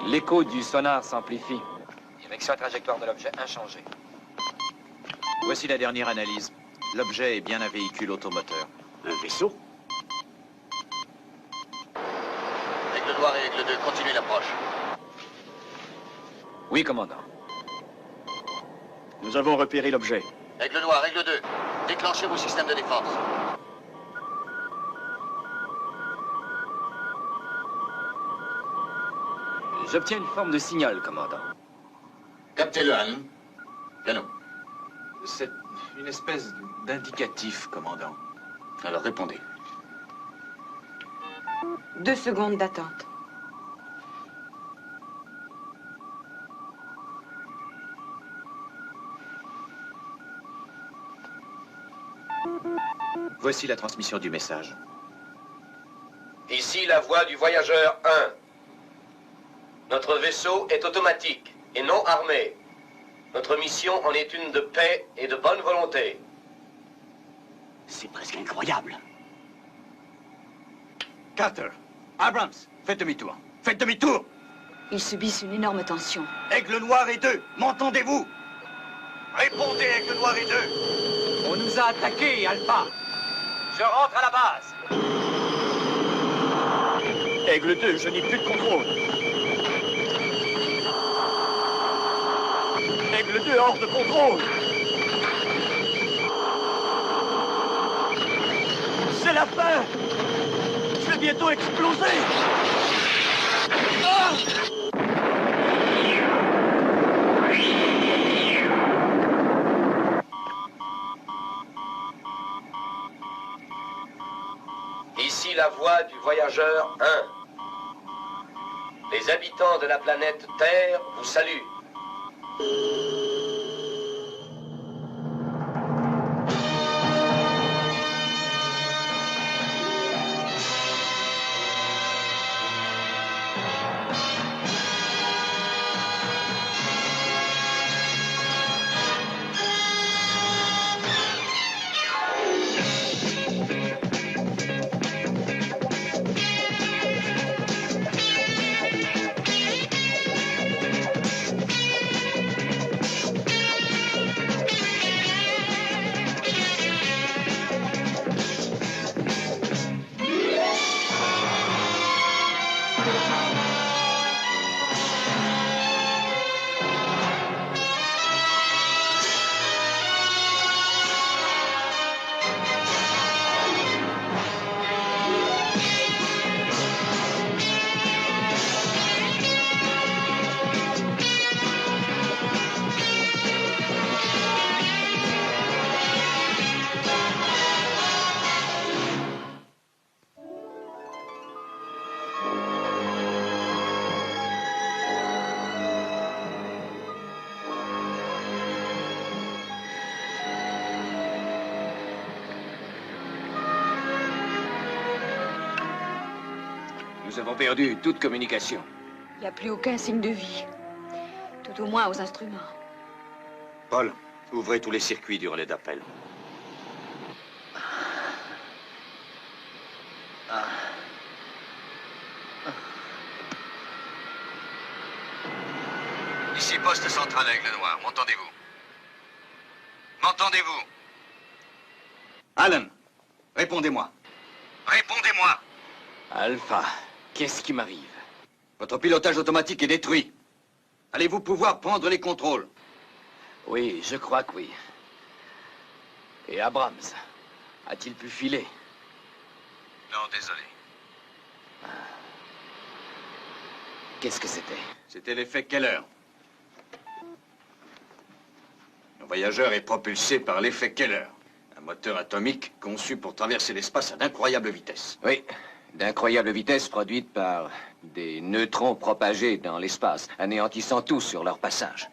L'écho du sonar s'amplifie. Direction et trajectoire de l'objet inchangée. Voici la dernière analyse. L'objet est bien un véhicule automoteur. Un vaisseau? Aigle noir et Aigle 2, continuez l'approche. Oui, commandant. Nous avons repéré l'objet. Aigle noir, Aigle 2, déclenchez vos systèmes de défense. J'obtiens une forme de signal, commandant. Captez-le, Allen. Piano. C'est une espèce d'indicatif, commandant. Alors répondez. 2 secondes d'attente. Voici la transmission du message. Ici la voix du voyageur 1. Notre vaisseau est automatique et non armé. Notre mission en est une de paix et de bonne volonté. C'est presque incroyable. Carter, Abrams, faites demi-tour. Faites demi-tour! Ils subissent une énorme tension. Aigle noir et 2, m'entendez-vous? Répondez, Aigle noir et 2. On nous a attaqués, Alpha. Je rentre à la base. Aigle 2, je n'ai plus de contrôle. Aigle 2 hors de contrôle. C'est la fin. Je vais bientôt exploser. Ah! Ici la voix du voyageur 1. Les habitants de la planète Terre vous saluent. Nous avons perdu toute communication. Il n'y a plus aucun signe de vie. Tout au moins aux instruments. Paul, ouvrez tous les circuits du relais d'appel. Ici poste central Aigle noir, m'entendez-vous? M'entendez-vous? Allen, répondez-moi. Répondez-moi! Alpha, qu'est-ce qui m'arrive? Votre pilotage automatique est détruit. Allez-vous pouvoir prendre les contrôles? Oui, je crois que oui. Et Abrams, a-t-il pu filer? Non, désolé. Qu'est-ce que c'était? C'était l'effet Keller. Le voyageur est propulsé par l'effet Keller. Un moteur atomique conçu pour traverser l'espace à d'incroyables vitesses. Oui, d'incroyables vitesses produites par des neutrons propagés dans l'espace, anéantissant tout sur leur passage.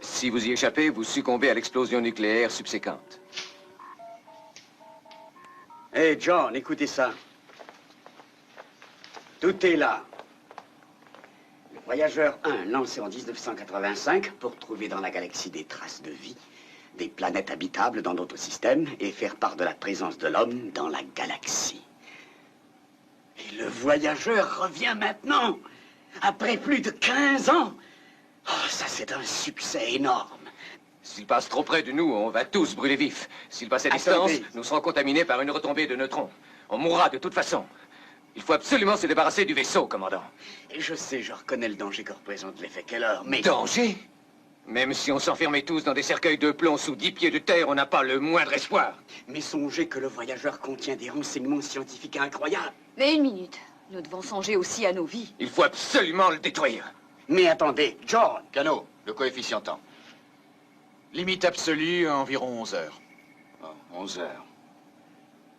Si vous y échappez, vous succombez à l'explosion nucléaire subséquente. Hey, John, écoutez ça. Tout est là. Le voyageur 1, lancé en 1985 pour trouver dans la galaxie des traces de vie, des planètes habitables dans notre système et faire part de la présence de l'homme dans la galaxie. Et le voyageur revient maintenant Après plus de 15 ans. Oh, ça, c'est un succès énorme. S'il passe trop près de nous, on va tous brûler vifs. S'il passe à distance, Attendez. nous serons contaminés par une retombée de neutrons. On mourra de toute façon. Il faut absolument se débarrasser du vaisseau, commandant. Et je sais, je reconnais le danger que représente l'effet Keller, mais... Danger? Même si on s'enfermait tous dans des cercueils de plomb sous 10 pieds de terre, on n'a pas le moindre espoir. Mais songez que le voyageur contient des renseignements scientifiques incroyables. Mais une minute. Nous devons songer aussi à nos vies. Il faut absolument le détruire. Mais attendez, John. Cano, le coefficient temps. Limite absolue à environ 11 heures. Oh, 11 heures.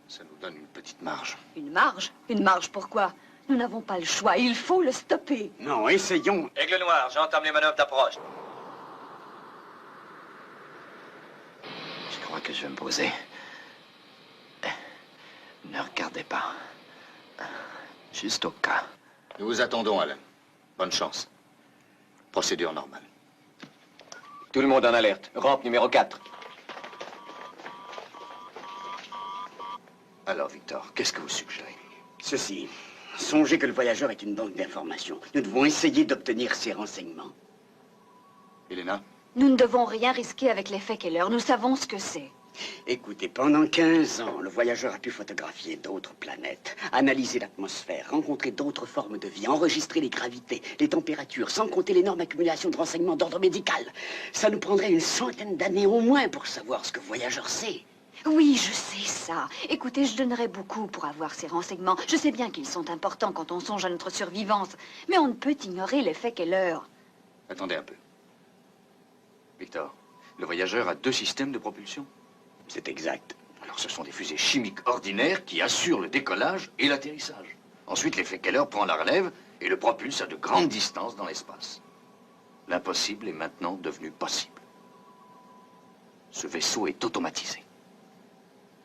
Ça nous donne une petite marge. Une marge? Une marge pourquoi? Nous n'avons pas le choix. Il faut le stopper. Non, essayons. Aigle noir, j'entame les manœuvres d'approche. Je crois que je vais me poser. Ne regardez pas. Juste au cas. Nous vous attendons, Alan. Bonne chance. Procédure normale. Tout le monde en alerte. Rampe numéro 4. Alors, Victor, qu'est-ce que vous suggérez? Ceci. Songez que le voyageur est une banque d'informations. Nous devons essayer d'obtenir ces renseignements. Elena? Nous ne devons rien risquer avec l'effet Keller. Nous savons ce que c'est. Écoutez, pendant 15 ans, le voyageur a pu photographier d'autres planètes, analyser l'atmosphère, rencontrer d'autres formes de vie, enregistrer les gravités, les températures, sans compter l'énorme accumulation de renseignements d'ordre médical. Ça nous prendrait une centaine d'années au moins pour savoir ce que le voyageur sait. Oui, je sais ça. Écoutez, je donnerais beaucoup pour avoir ces renseignements. Je sais bien qu'ils sont importants quand on songe à notre survivance. Mais on ne peut ignorer l'effet Keller. Attendez un peu. Victor, le voyageur a 2 systèmes de propulsion. C'est exact. Alors ce sont des fusées chimiques ordinaires qui assurent le décollage et l'atterrissage. Ensuite, l'effet Keller prend la relève et le propulse à de grandes distances dans l'espace. L'impossible est maintenant devenu possible. Ce vaisseau est automatisé.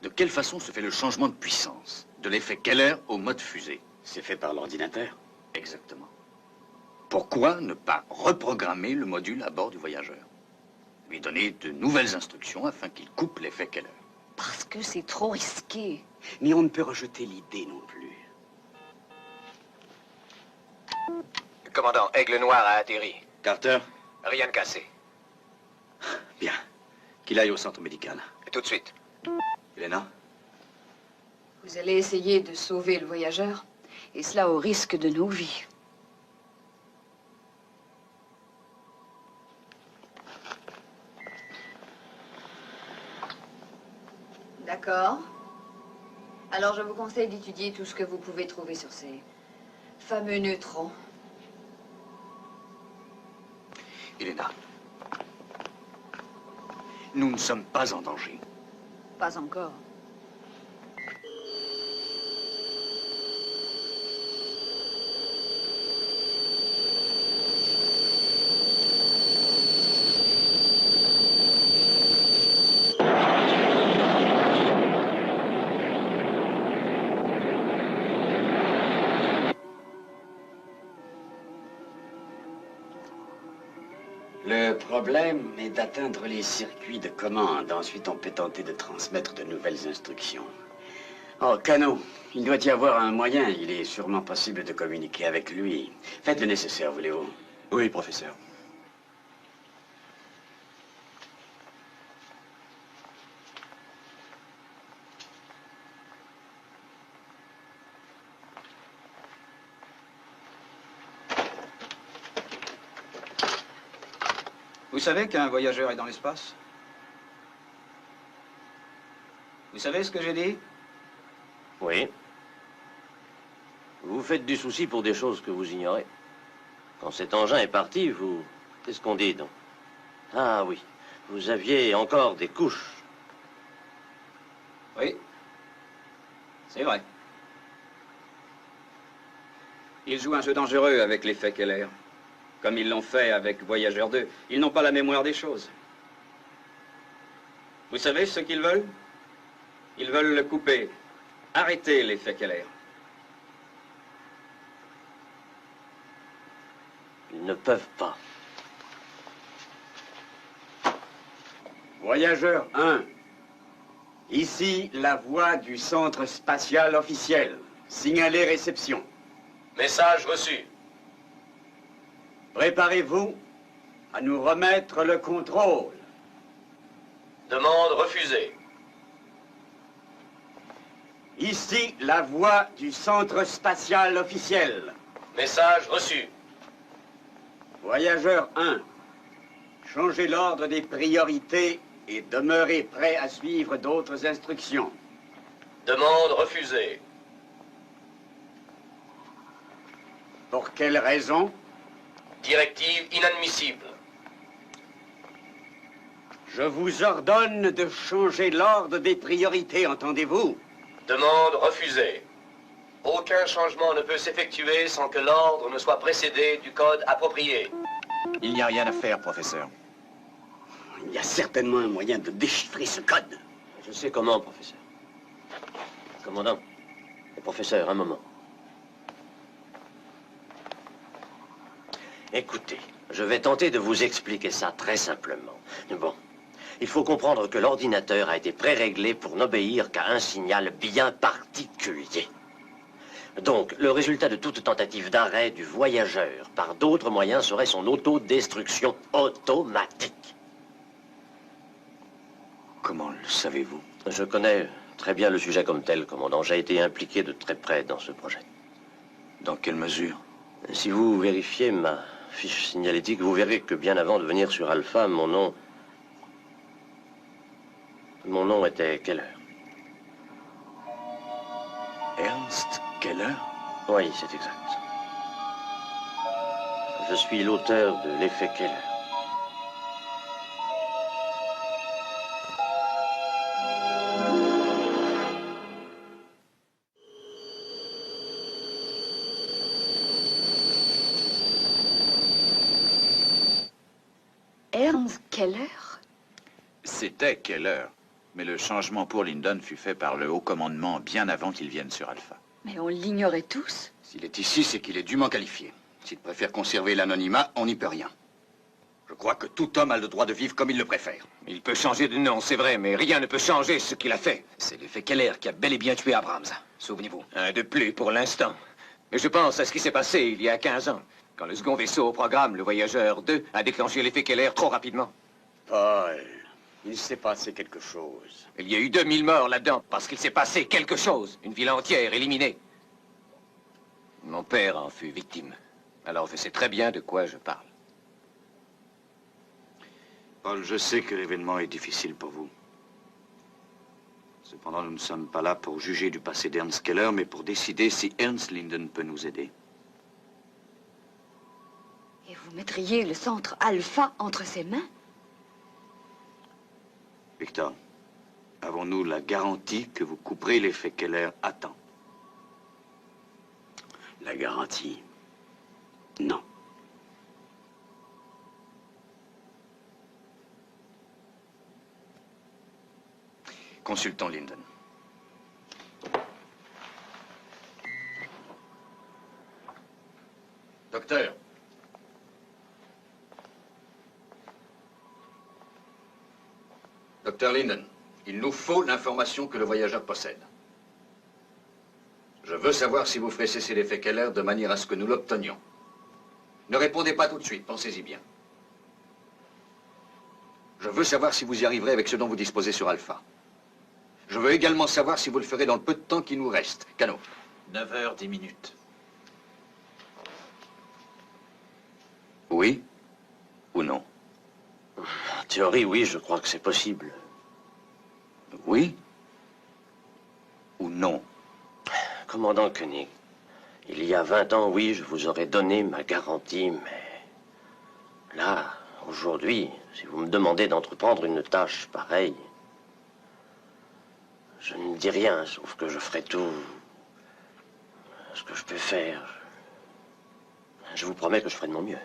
De quelle façon se fait le changement de puissance de l'effet Keller au mode fusée? C'est fait par l'ordinateur. Exactement. Pourquoi ne pas reprogrammer le module à bord du voyageur? Lui donner de nouvelles instructions afin qu'il coupe l'effet Keller. Parce que c'est trop risqué. Mais on ne peut rejeter l'idée non plus. Le commandant Aigle Noir a atterri. Carter? Rien de cassé. Bien. Qu'il aille au centre médical. Et tout de suite. Elena? Vous allez essayer de sauver le voyageur, et cela au risque de nos vies. D'accord. Alors je vous conseille d'étudier tout ce que vous pouvez trouver sur ces fameux neutrons. Elena. Nous ne sommes pas en danger. Pas encore. Le problème est d'atteindre les circuits de commande. Ensuite, on peut tenter de transmettre de nouvelles instructions. Oh, Cano, il doit y avoir un moyen. Il est sûrement possible de communiquer avec lui. Faites le nécessaire, vous, Léo. Oui, professeur. Vous savez qu'un voyageur est dans l'espace? Vous savez ce que j'ai dit? Oui. Vous vous faites du souci pour des choses que vous ignorez. Quand cet engin est parti, vous... Qu'est-ce qu'on dit, donc? Ah oui, vous aviez encore des couches. Oui. C'est vrai. Ils jouent un jeu dangereux avec l'effet Keller. Comme ils l'ont fait avec Voyageur 2. Ils n'ont pas la mémoire des choses. Vous savez ce qu'ils veulent? Ils veulent le couper. Arrêter l'effet Keller. Ils ne peuvent pas. Voyageur 1. Ici, la voix du centre spatial officiel. Signaler réception. Message reçu. Préparez-vous à nous remettre le contrôle. Demande refusée. Ici, la voix du centre spatial officiel. Message reçu. Voyageur 1, changez l'ordre des priorités et demeurez prêt à suivre d'autres instructions. Demande refusée. Pour quelle raison? Directive inadmissible. Je vous ordonne de changer l'ordre des priorités, entendez-vous? Demande refusée. Aucun changement ne peut s'effectuer sans que l'ordre ne soit précédé du code approprié. Il n'y a rien à faire, professeur. Il y a certainement un moyen de déchiffrer ce code. Je sais comment, professeur. Commandant. Professeur, un moment. Écoutez, je vais tenter de vous expliquer ça très simplement. Bon, il faut comprendre que l'ordinateur a été pré-réglé pour n'obéir qu'à un signal bien particulier. Donc, le résultat de toute tentative d'arrêt du voyageur par d'autres moyens serait son autodestruction automatique. Comment le savez-vous? Je connais très bien le sujet comme tel, commandant. J'ai été impliqué de très près dans ce projet. Dans quelle mesure? Si vous vérifiez ma fiche signalétique, vous verrez que bien avant de venir sur Alpha, mon nom était Keller. Ernst Keller? Oui, c'est exact. Je suis l'auteur de l'effet Keller. Ernst Keller? C'était Keller. Mais le changement pour Lyndon fut fait par le haut commandement bien avant qu'il vienne sur Alpha. Mais on l'ignorait tous. S'il est ici, c'est qu'il est dûment qualifié. S'il préfère conserver l'anonymat, on n'y peut rien. Je crois que tout homme a le droit de vivre comme il le préfère. Il peut changer de nom, c'est vrai, mais rien ne peut changer ce qu'il a fait. C'est l'effet Keller qui a bel et bien tué Abrams. Souvenez-vous. Un de plus pour l'instant. Mais je pense à ce qui s'est passé il y a 15 ans, quand le second vaisseau au programme, le Voyageur 2, a déclenché l'effet Keller trop rapidement. Paul, il s'est passé quelque chose. Il y a eu 2000 morts là-dedans, parce qu'il s'est passé quelque chose. Une ville entière éliminée. Mon père en fut victime. Alors je sais très bien de quoi je parle. Paul, je sais que l'événement est difficile pour vous. Cependant, nous ne sommes pas là pour juger du passé d'Ernst Keller, mais pour décider si Ernst Lyndon peut nous aider. Et vous mettriez le centre Alpha entre ses mains? Victor, avons-nous la garantie que vous couperez l'effet Keller à temps? La garantie? Non. Consultons Lyndon. Docteur. Docteur Lyndon, il nous faut l'information que le voyageur possède. Je veux savoir si vous ferez cesser l'effet Keller de manière à ce que nous l'obtenions. Ne répondez pas tout de suite, pensez-y bien. Je veux savoir si vous y arriverez avec ce dont vous disposez sur Alpha. Je veux également savoir si vous le ferez dans le peu de temps qui nous reste. Cano. 9h10. Oui ou non? En théorie, oui, je crois que c'est possible. Oui ou non? Commandant Koenig, il y a 20 ans, oui, je vous aurais donné ma garantie, mais... Là, aujourd'hui, si vous me demandez d'entreprendre une tâche pareille, je ne dis rien, sauf que je ferai tout ce que je peux faire. Je vous promets que je ferai de mon mieux.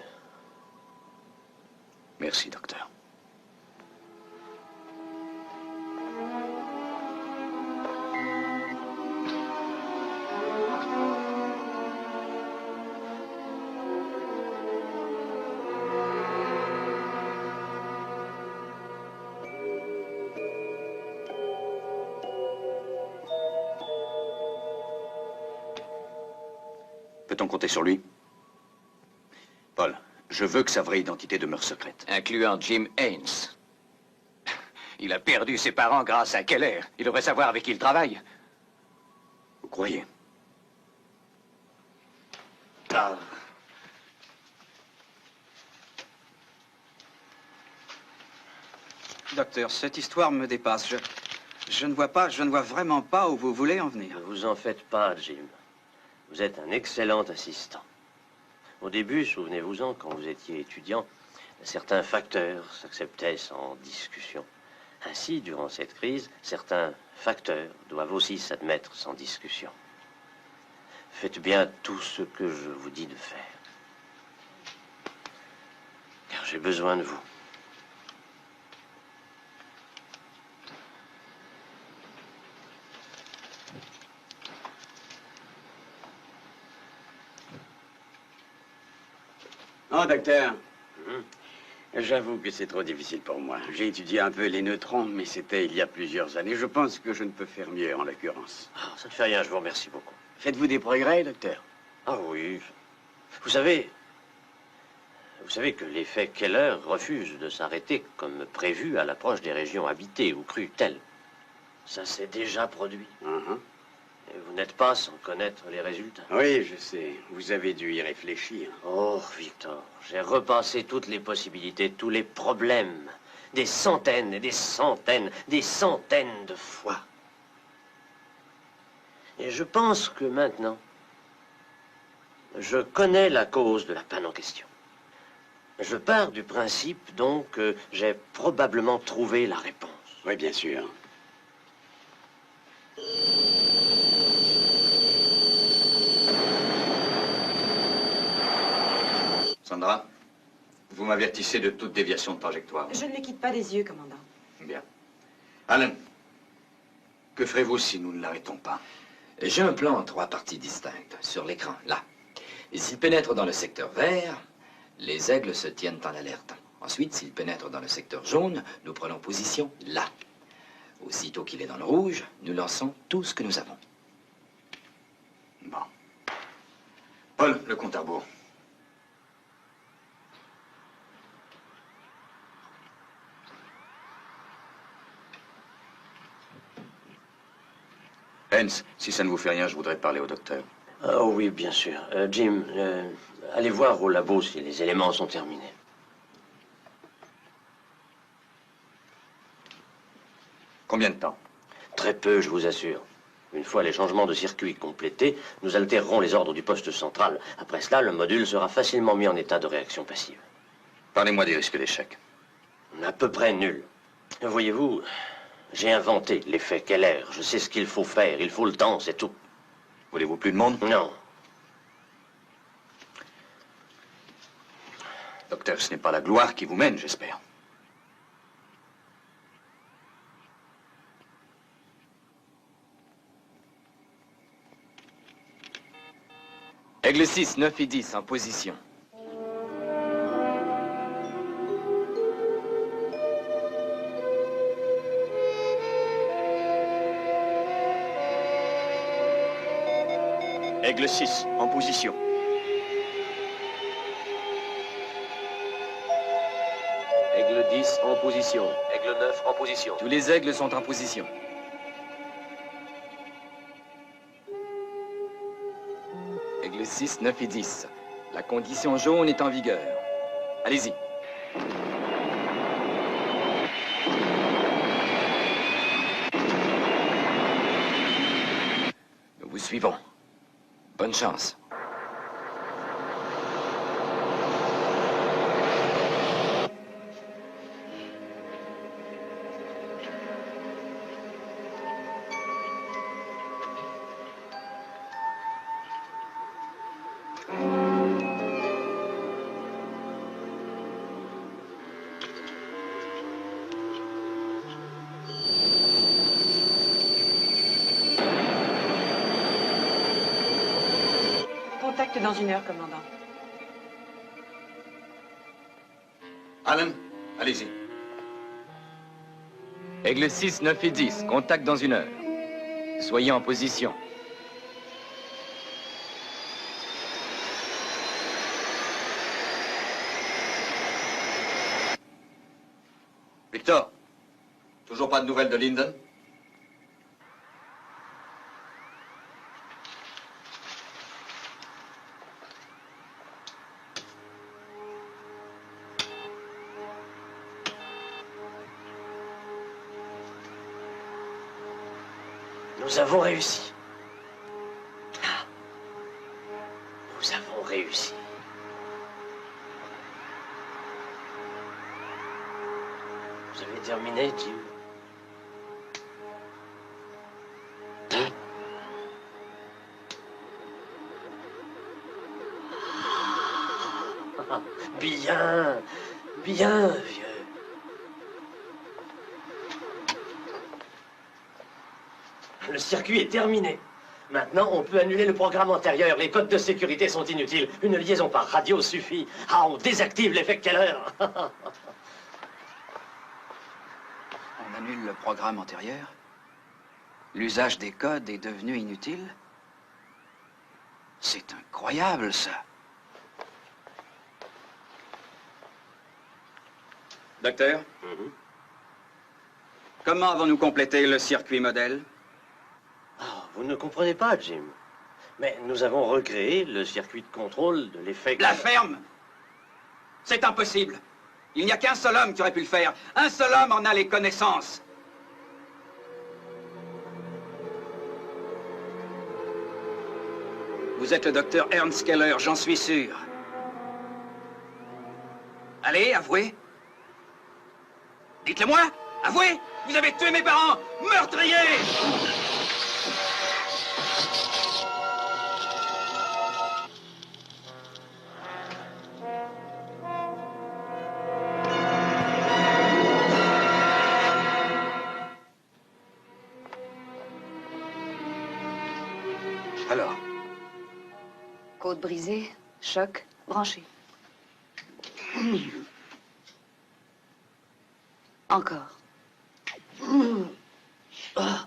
Merci, docteur. Peut-on compter sur lui? Paul, Je veux que sa vraie identité demeure secrète. Incluant Jim Haynes. Il a perdu ses parents grâce à Keller. Il devrait savoir avec qui il travaille. Vous croyez? Ah. Docteur, cette histoire me dépasse. Je ne vois vraiment pas où vous voulez en venir. Ne vous en faites pas, Jim. Vous êtes un excellent assistant. Au début, souvenez-vous-en, quand vous étiez étudiant, certains facteurs s'acceptaient sans discussion. Ainsi, durant cette crise, certains facteurs doivent aussi s'admettre sans discussion. Faites bien tout ce que je vous dis de faire. Car j'ai besoin de vous. Oh, docteur. J'avoue que c'est trop difficile pour moi. J'ai étudié un peu les neutrons, mais c'était il y a plusieurs années. Je pense que je ne peux faire mieux en l'occurrence. Oh, ça ne fait rien, je vous remercie beaucoup. Faites-vous des progrès, docteur? Ah oui. Vous savez que l'effet Keller refuse de s'arrêter comme prévu à l'approche des régions habitées ou crues telles. Ça s'est déjà produit. Et vous n'êtes pas sans connaître les résultats. Oui, je sais. Vous avez dû y réfléchir. Oh, Victor, j'ai repassé toutes les possibilités, tous les problèmes, des centaines et des centaines de fois. Et je pense que maintenant, je connais la cause de la panne en question. Je pars du principe, donc, que j'ai probablement trouvé la réponse. Oui, bien sûr. Sandra, vous m'avertissez de toute déviation de trajectoire. Je ne les quitte pas des yeux, commandant. Bien. Alan, que ferez-vous si nous ne l'arrêtons pas? J'ai un plan en 3 parties distinctes, sur l'écran, là. Et s'il pénètre dans le secteur vert, les aigles se tiennent en alerte. Ensuite, s'il pénètre dans le secteur jaune, nous prenons position là. Aussitôt qu'il est dans le rouge, nous lançons tout ce que nous avons. Bon. Paul, le compte à rebours. Hens, si ça ne vous fait rien, je voudrais parler au docteur. Oh oui, bien sûr. Jim, allez voir au labo si les éléments sont terminés. Combien de temps? Très peu, je vous assure. Une fois les changements de circuit complétés, nous altérerons les ordres du poste central. Après cela, le module sera facilement mis en état de réaction passive. Parlez-moi des risques d'échec. À peu près nul. Voyez-vous, j'ai inventé l'effet Keller. Je sais ce qu'il faut faire. Il faut le temps, c'est tout. Voulez-vous plus de monde? Non. Docteur, ce n'est pas la gloire qui vous mène, j'espère. Aigle 6, 9 et 10 en position. Aigle 6, en position. Aigle 10 en position. Aigle 9 en position. Tous les aigles sont en position. Aigle 6, 9 et 10. La condition jaune est en vigueur. Allez-y. Nous vous suivons. Bonne chance. Contact dans 1 heure, commandant. Alan, allez-y. Aigle 6, 9 et 10. Contact dans 1 heure. Soyez en position. Victor, toujours pas de nouvelles de Linden? Nous avons réussi. Ah. Nous avons réussi. Vous avez terminé, Jim? Ah, bien, bien, vieux. Le circuit est terminé. Maintenant, on peut annuler le programme antérieur. Les codes de sécurité sont inutiles. Une liaison par radio suffit. Ah, on désactive l'effet Keller. On annule le programme antérieur? L'usage des codes est devenu inutile? C'est incroyable, ça. Docteur? Comment avons-nous complété le circuit modèle? Ah, vous ne comprenez pas, Jim. Mais nous avons recréé le circuit de contrôle de l'effet... La ferme! C'est impossible. Il n'y a qu'un seul homme qui aurait pu le faire. Un seul homme en a les connaissances. Vous êtes le docteur Ernst Keller, j'en suis sûr. Allez, avouez. Dites-le-moi, avouez. Vous avez tué mes parents, meurtrier! Alors? Côte brisée, choc, branché. Encore. Ah.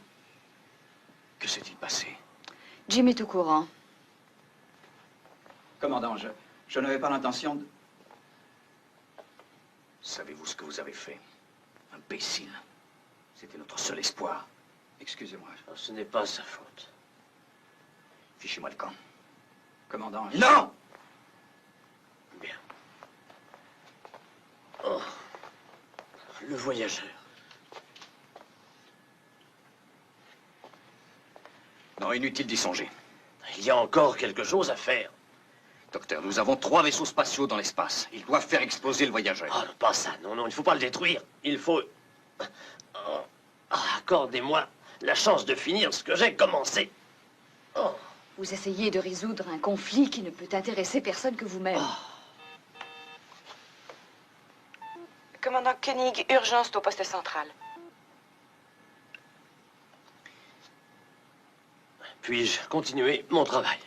Que s'est-il passé? Jim est au courant. Commandant, je n'avais pas l'intention de... Savez-vous ce que vous avez fait? Imbécile. C'était notre seul espoir. Excusez-moi. Ce n'est pas sa faute. Fichez-moi le camp. Commandant, Non! Bien. Oh. Le voyageur. Non, inutile d'y songer. Il y a encore quelque chose à faire. Docteur, nous avons 3 vaisseaux spatiaux dans l'espace. Ils doivent faire exploser le voyageur. Ah, non, pas ça. Non, non, il ne faut pas le détruire. Il faut... Oh. Ah, accordez-moi la chance de finir ce que j'ai commencé. Oh. Vous essayez de résoudre un conflit qui ne peut intéresser personne que vous-même. Oh. Commandant Koenig, urgence au poste central. Puis-je continuer mon travail?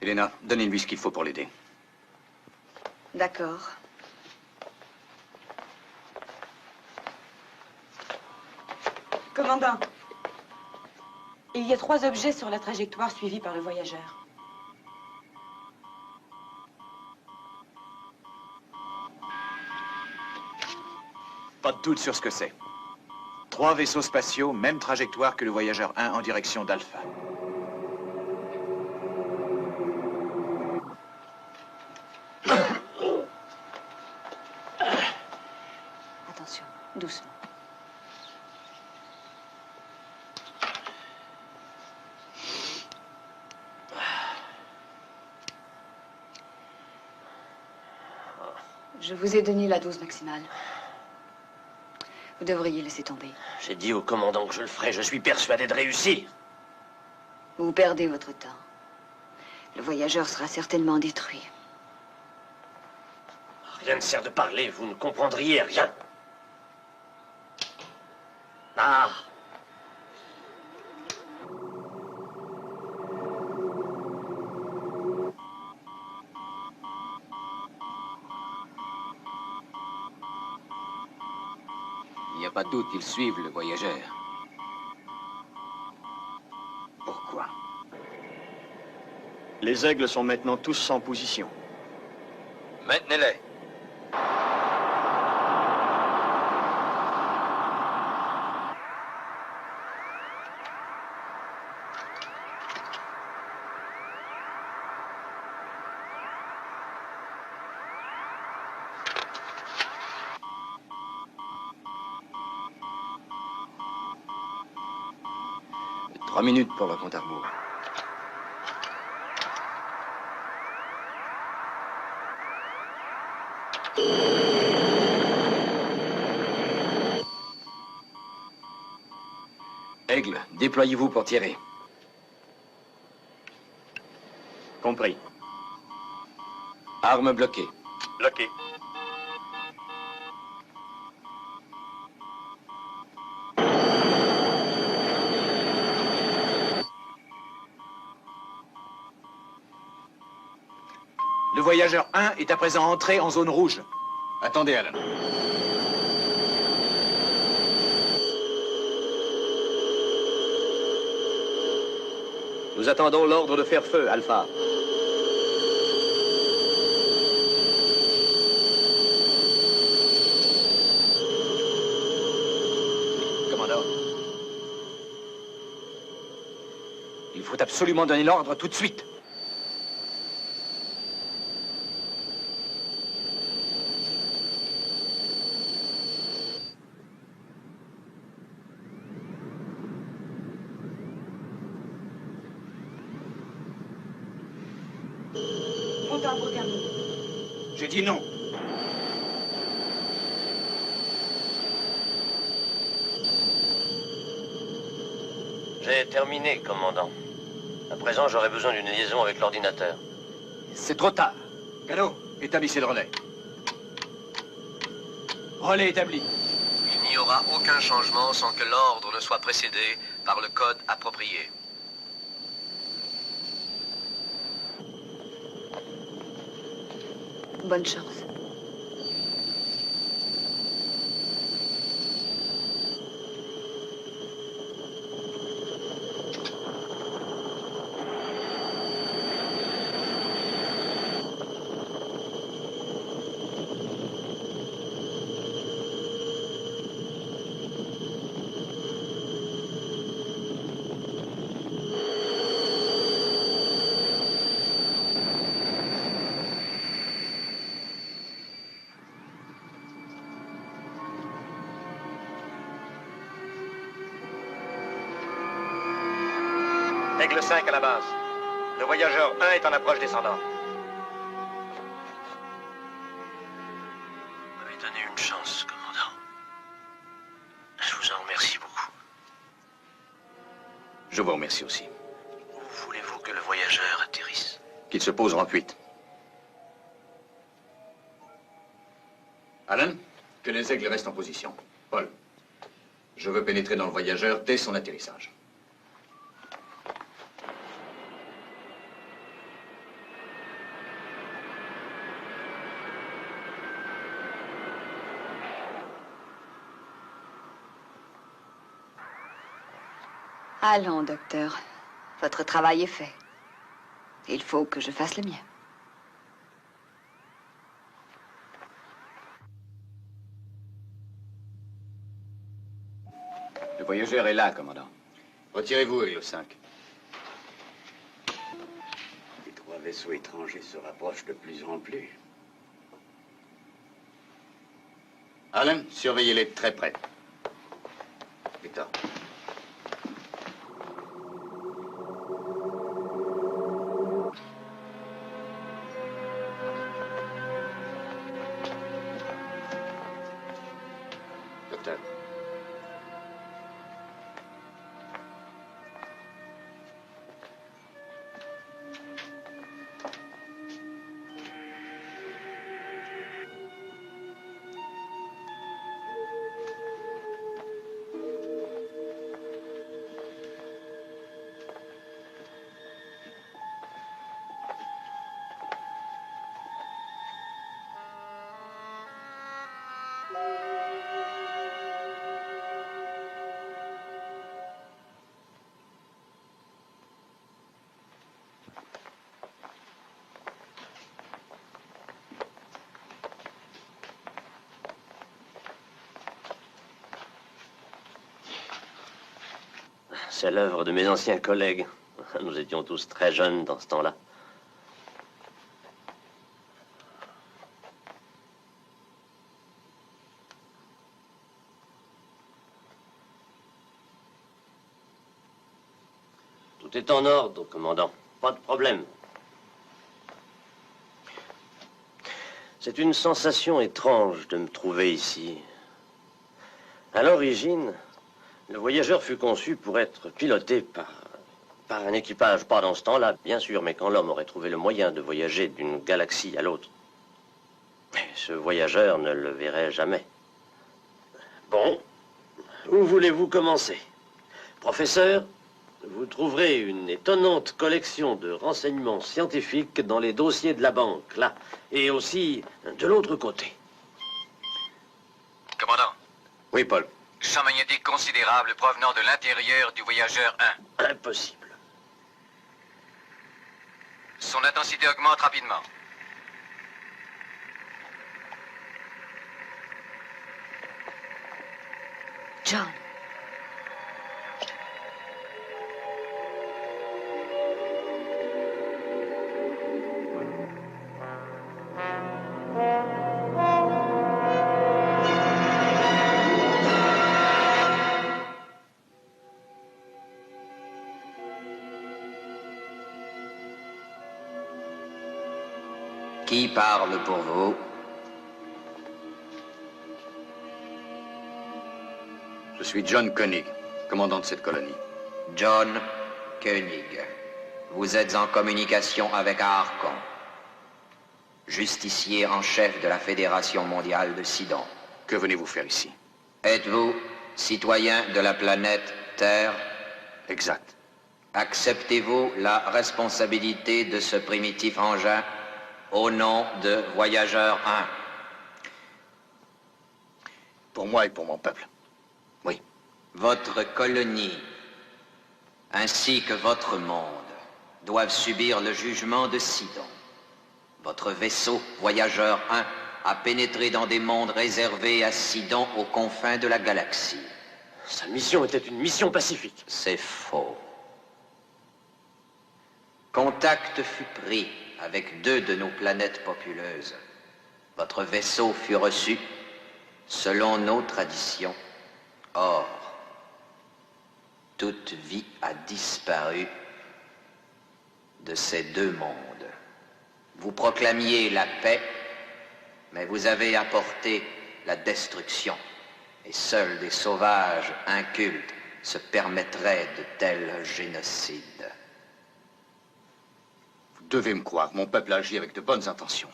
Elena, donnez-lui ce qu'il faut pour l'aider. D'accord. Commandant, il y a 3 objets sur la trajectoire suivie par le voyageur. Pas de doute sur ce que c'est. 3 vaisseaux spatiaux, même trajectoire que le voyageur 1 en direction d'Alpha. Attention, doucement. Je vous ai donné la dose maximale. Vous devriez laisser tomber. J'ai dit au commandant que je le ferais. Je suis persuadé de réussir. Vous perdez votre temps. Le voyageur sera certainement détruit. Rien ne sert de parler. Vous ne comprendriez rien. Ah! Il n'y a pas de doute, ils suivent le voyageur. Pourquoi? Les aigles sont maintenant tous en position. Maintenez-les. 3 minutes pour le compte à rebours. Aigle, déployez-vous pour tirer. Compris. Armes bloquées. Bloqué. Le voyageur 1 est à présent entré en zone rouge. Attendez, Alan. Nous attendons l'ordre de faire feu, Alpha. Commandant. Il faut absolument donner l'ordre tout de suite. Compte à rebours terminé. J'ai dit non. J'ai terminé, commandant. À présent, j'aurai besoin d'une liaison avec l'ordinateur. C'est trop tard. Gallo, établissez le relais. Relais établi. Il n'y aura aucun changement sans que l'ordre ne soit précédé par le code approprié. Bonne chance. Aigle 5 à la base. Le voyageur 1 est en approche descendante. Vous m'avez donné une chance, commandant. Je vous en remercie beaucoup. Je vous remercie aussi. Où voulez-vous que le voyageur atterrisse? Qu'il se pose en fuite. Alan, que les aigles restent en position. Paul, je veux pénétrer dans le voyageur dès son atterrissage. Allons, docteur. Votre travail est fait. Il faut que je fasse le mien. Le voyageur est là, commandant. Retirez-vous, Aigle 5. Les 3 vaisseaux étrangers se rapprochent de plus en plus. Alan, surveillez-les de très près. Victor. Docteur. C'est l'œuvre de mes anciens collègues. Nous étions tous très jeunes dans ce temps-là. Tout est en ordre, commandant. Pas de problème. C'est une sensation étrange de me trouver ici. À l'origine, le voyageur fut conçu pour être piloté par un équipage. Pas dans ce temps-là, bien sûr, mais quand l'homme aurait trouvé le moyen de voyager d'une galaxie à l'autre. Ce voyageur ne le verrait jamais. Bon, où voulez-vous commencer? Professeur, vous trouverez une étonnante collection de renseignements scientifiques dans les dossiers de la banque, là, et aussi de l'autre côté. Commandant. Oui, Paul. Champ magnétique considérable provenant de l'intérieur du voyageur 1. Impossible. Son intensité augmente rapidement. John. Qui parle pour vous? Je suis John Koenig, commandant de cette colonie. John Koenig. Vous êtes en communication avec Archon, justicier en chef de la Fédération mondiale de Sidon. Que venez-vous faire ici? Êtes-vous citoyen de la planète Terre? Exact. Acceptez-vous la responsabilité de ce primitif engin au nom de Voyageur 1? Pour moi et pour mon peuple. Oui. Votre colonie, ainsi que votre monde, doivent subir le jugement de Sidon. Votre vaisseau, Voyageur 1, a pénétré dans des mondes réservés à Sidon aux confins de la galaxie. Sa mission était une mission pacifique. C'est faux. Contact fut pris avec 2 de nos planètes populeuses. Votre vaisseau fut reçu selon nos traditions. Or, toute vie a disparu de ces 2 mondes. Vous proclamiez la paix, mais vous avez apporté la destruction. Et seuls des sauvages incultes se permettraient de tels génocides. Vous devez me croire, mon peuple agit avec de bonnes intentions.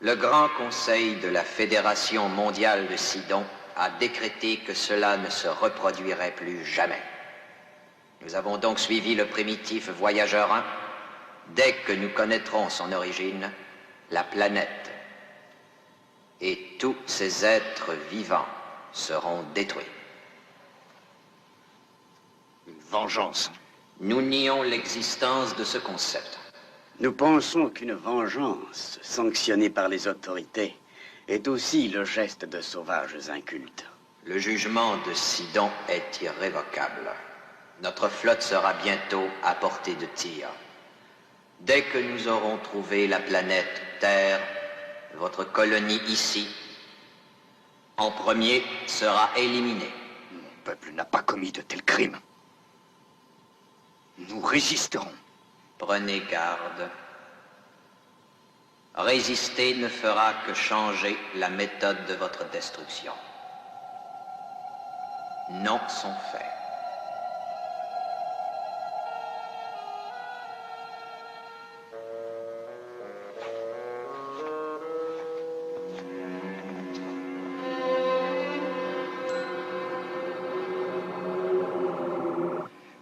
Le Grand Conseil de la Fédération mondiale de Sidon a décrété que cela ne se reproduirait plus jamais. Nous avons donc suivi le primitif Voyageur 1. Dès que nous connaîtrons son origine, la planète et tous ses êtres vivants seront détruits. Une vengeance. Nous nions l'existence de ce concept. Nous pensons qu'une vengeance sanctionnée par les autorités est aussi le geste de sauvages incultes. Le jugement de Sidon est irrévocable. Notre flotte sera bientôt à portée de tir. Dès que nous aurons trouvé la planète Terre, votre colonie ici, en premier, sera éliminée. Mon peuple n'a pas commis de tels crimes. Nous résisterons. Prenez garde. Résister ne fera que changer la méthode de votre destruction. Non sont faits.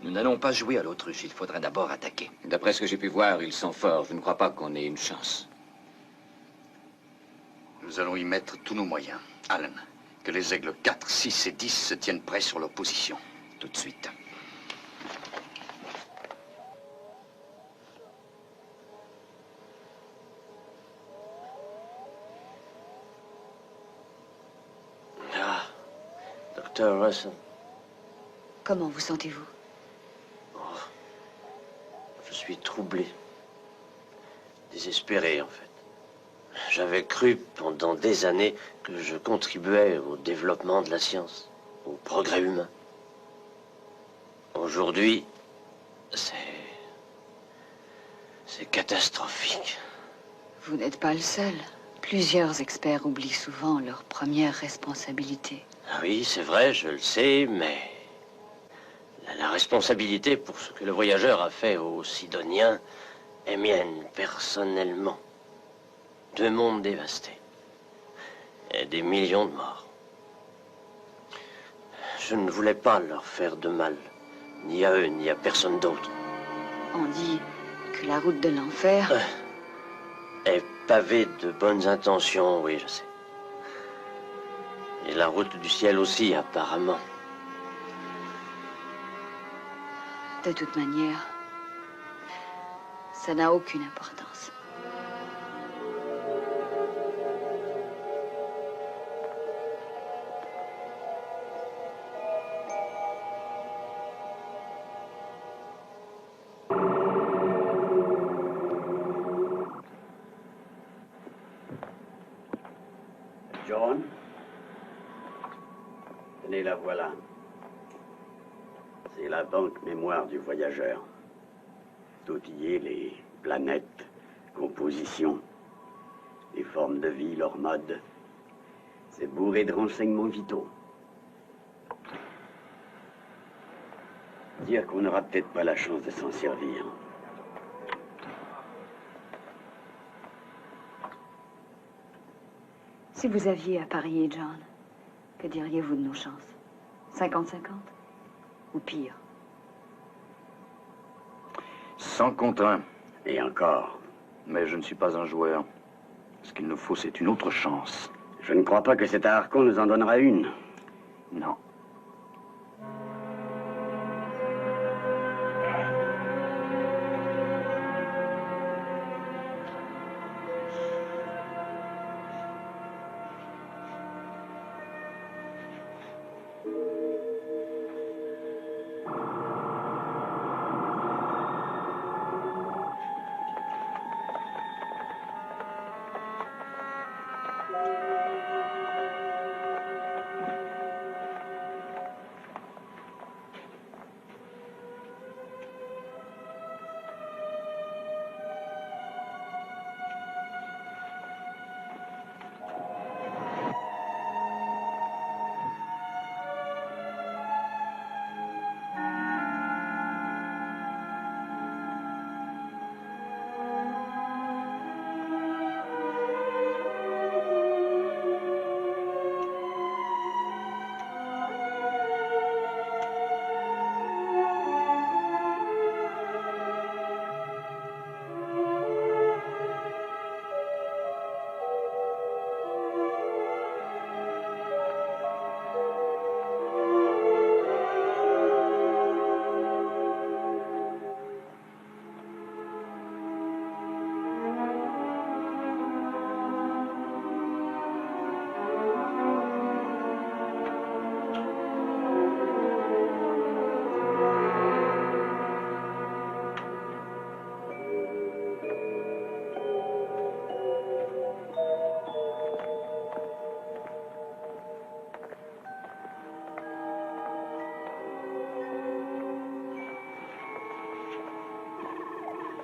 Nous n'allons pas jouer à l'autruche, il faudra d'abord attaquer. D'après ce que j'ai pu voir, ils sont forts. Je ne crois pas qu'on ait une chance. Nous allons y mettre tous nos moyens. Alan, que les aigles 4, 6 et 10 se tiennent prêts sur leur position. Tout de suite. Ah, Dr. Russell. Comment vous sentez-vous? Je suis troublé. Désespéré, en fait. J'avais cru pendant des années que je contribuais au développement de la science, au progrès humain. Aujourd'hui, C'est catastrophique. Vous n'êtes pas le seul. Plusieurs experts oublient souvent leur première responsabilité. Ah oui, c'est vrai, je le sais, mais... La responsabilité pour ce que le voyageur a fait aux Sidoniens est mienne, personnellement. 2 mondes dévastés. Et des millions de morts. Je ne voulais pas leur faire de mal. Ni à eux, ni à personne d'autre. On dit que la route de l'enfer... est pavée de bonnes intentions, oui, je sais. Et la route du ciel aussi, apparemment. De toute manière, ça n'a aucune importance. John, tenez, la voilà. C'est la banque mémoire du voyageur. Tout y est, les planètes, compositions, les formes de vie, leur mode. C'est bourré de renseignements vitaux. Dire qu'on n'aura peut-être pas la chance de s'en servir. Si vous aviez à parier, John, que diriez-vous de nos chances? 50-50? Ou pire? 100 contre 1. Et encore. Mais je ne suis pas un joueur. Ce qu'il nous faut, c'est une autre chance. Je ne crois pas que cet Archon nous en donnera une. Non.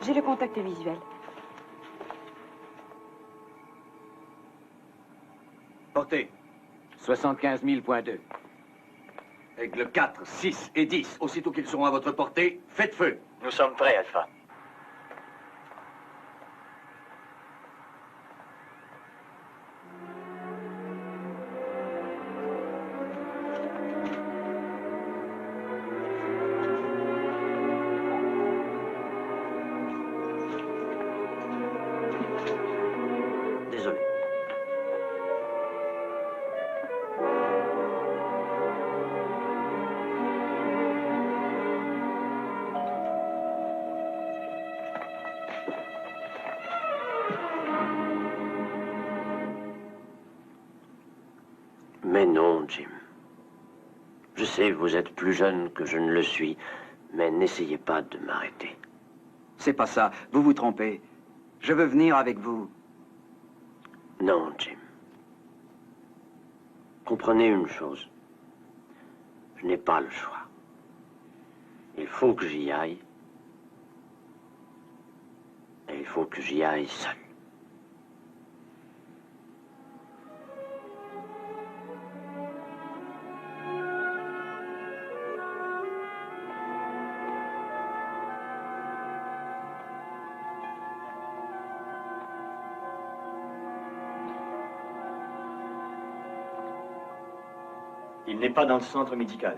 J'ai le contact visuel. Portée. 75 000.2. Aigle 4, 6 et 10. Aussitôt qu'ils seront à votre portée, faites feu. Nous sommes prêts, Alpha. Désolé. Mais non, Jim. Je sais, vous êtes plus jeune que je ne le suis, mais n'essayez pas de m'arrêter. C'est pas ça. Vous vous trompez. Je veux venir avec vous. Non, Jim. Comprenez une chose. Je n'ai pas le choix. Il faut que j'y aille. Et il faut que j'y aille seul. Il n'est pas dans le centre médical.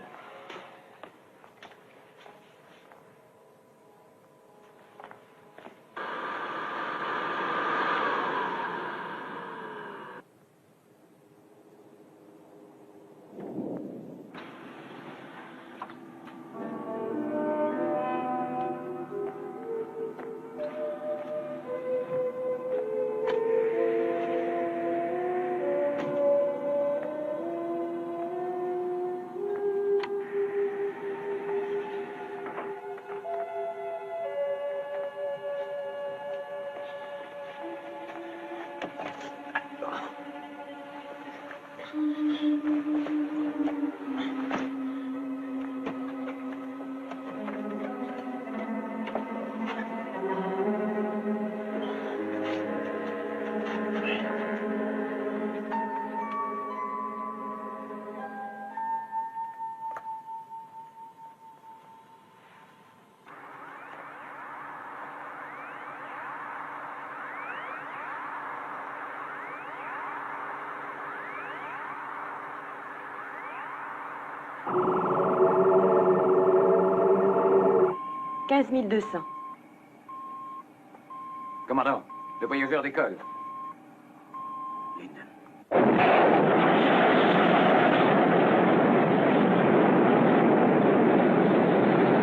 Commandant, le voyageur décolle.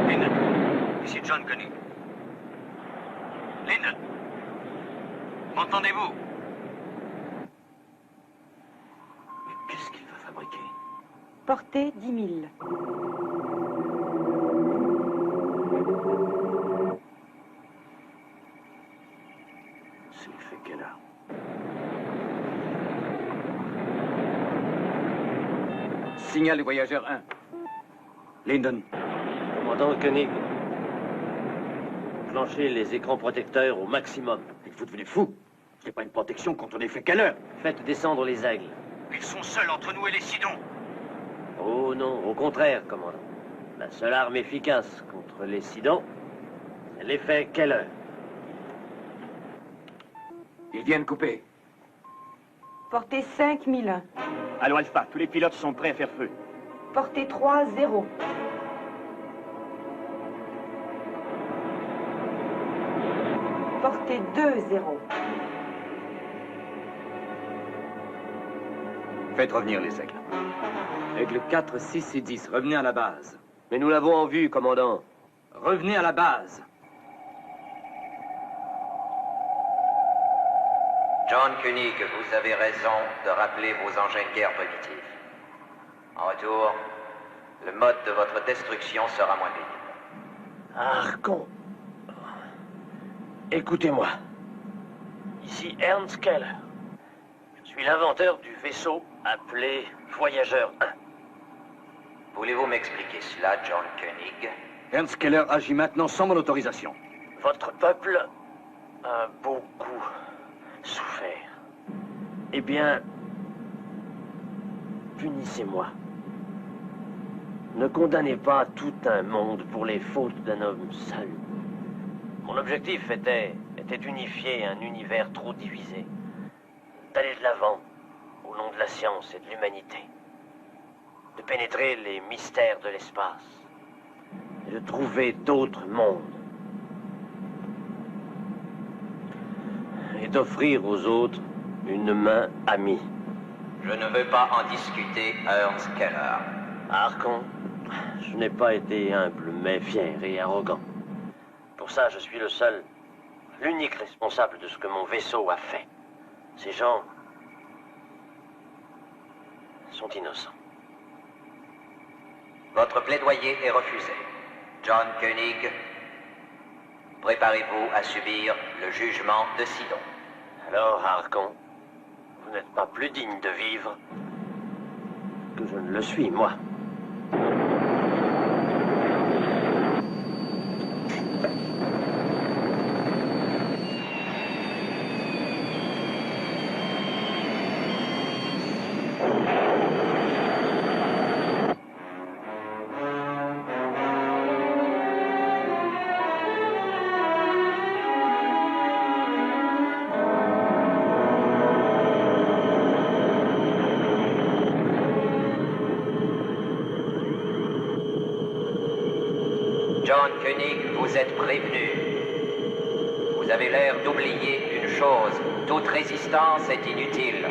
Linden, ici John Koenig. Linden, m'entendez-vous? Mais qu'est-ce qu'il va fabriquer? Portée 10 000. C'est le fait qu'elle a. Signal du voyageur 1. Linden. Commandant Koenig. Enclenchez les écrans protecteurs au maximum. Vous devenez fou. Ce n'est pas une protection contre les faits Keller. Faites descendre les aigles. Ils sont seuls entre nous et les Sidons. Oh non, au contraire, commandant. La seule arme efficace contre les Sidons, c'est l'effet Keller. Ils viennent couper. Portée 5001. Allô, Alpha, tous les pilotes sont prêts à faire feu. Portée 3-0. Portée 2-0. Faites revenir les aigles. Aigle 4, 6 et 10, revenez à la base. Mais nous l'avons en vue, commandant. Revenez à la base. John Koenig, vous avez raison de rappeler vos engins de guerre primitifs. En retour, le mode de votre destruction sera moins pénible. Harkon. Écoutez-moi. Ici Ernst Keller. Je suis l'inventeur du vaisseau appelé Voyageur 1. Voulez-vous m'expliquer cela, John Koenig? Ernst Keller agit maintenant sans mon autorisation. Votre peuple a beaucoup souffert. Eh bien, punissez-moi. Ne condamnez pas tout un monde pour les fautes d'un homme seul. Mon objectif était d'unifier un univers trop divisé, d'aller de l'avant au nom de la science et de l'humanité, de pénétrer les mystères de l'espace et de trouver d'autres mondes et d'offrir aux autres une main amie. Je ne veux pas en discuter, Ernst Keller. Harkon, je n'ai pas été humble, mais fier et arrogant. Pour ça, je suis le seul, l'unique responsable de ce que mon vaisseau a fait. Ces gens sont innocents. Votre plaidoyer est refusé. John Koenig, préparez-vous à subir le jugement de Sidon. Alors, Harkon, vous n'êtes pas plus digne de vivre que je ne le suis, moi. John Koenig, vous êtes prévenu. Vous avez l'air d'oublier une chose. Toute résistance est inutile.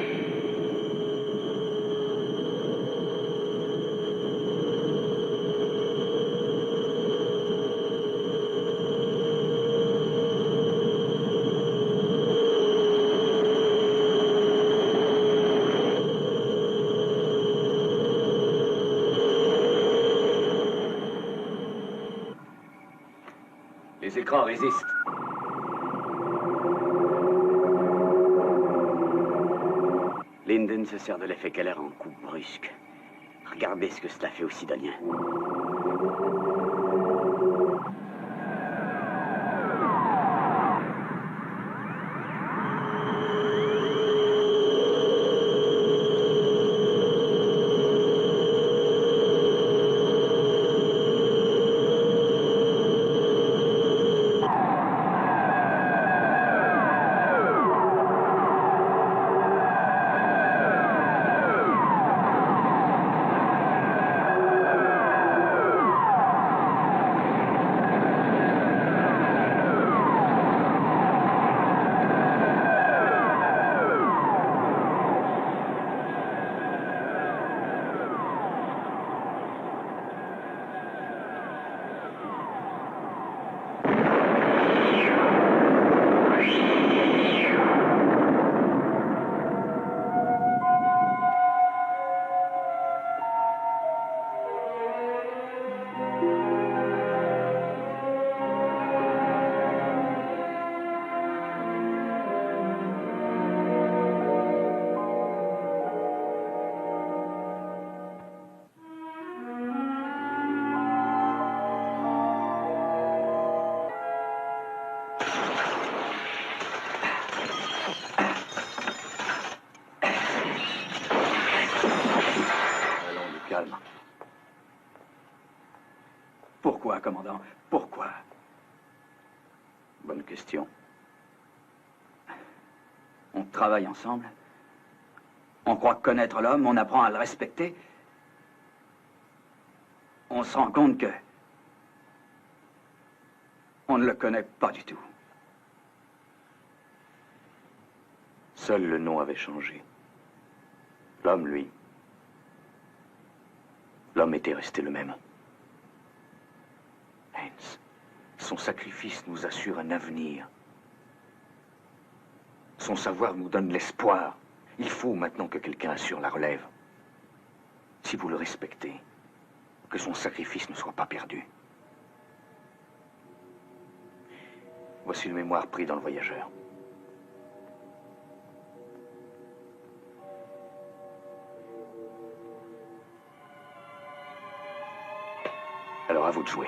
Les écrans résistent. Linden se sert de l'effet Keller en coup brusque. Regardez ce que cela fait aux Sidoniens. Calme. Pourquoi, commandant? Pourquoi? Bonne question. On travaille ensemble. On croit connaître l'homme, on apprend à le respecter. On se rend compte que on ne le connaît pas du tout. Seul le nom avait changé. L'homme, lui. L'homme était resté le même. Heinz, son sacrifice nous assure un avenir. Son savoir nous donne l'espoir. Il faut maintenant que quelqu'un assure la relève. Si vous le respectez, que son sacrifice ne soit pas perdu. Voici le mémoire pris dans le voyageur. Alors à vous de jouer.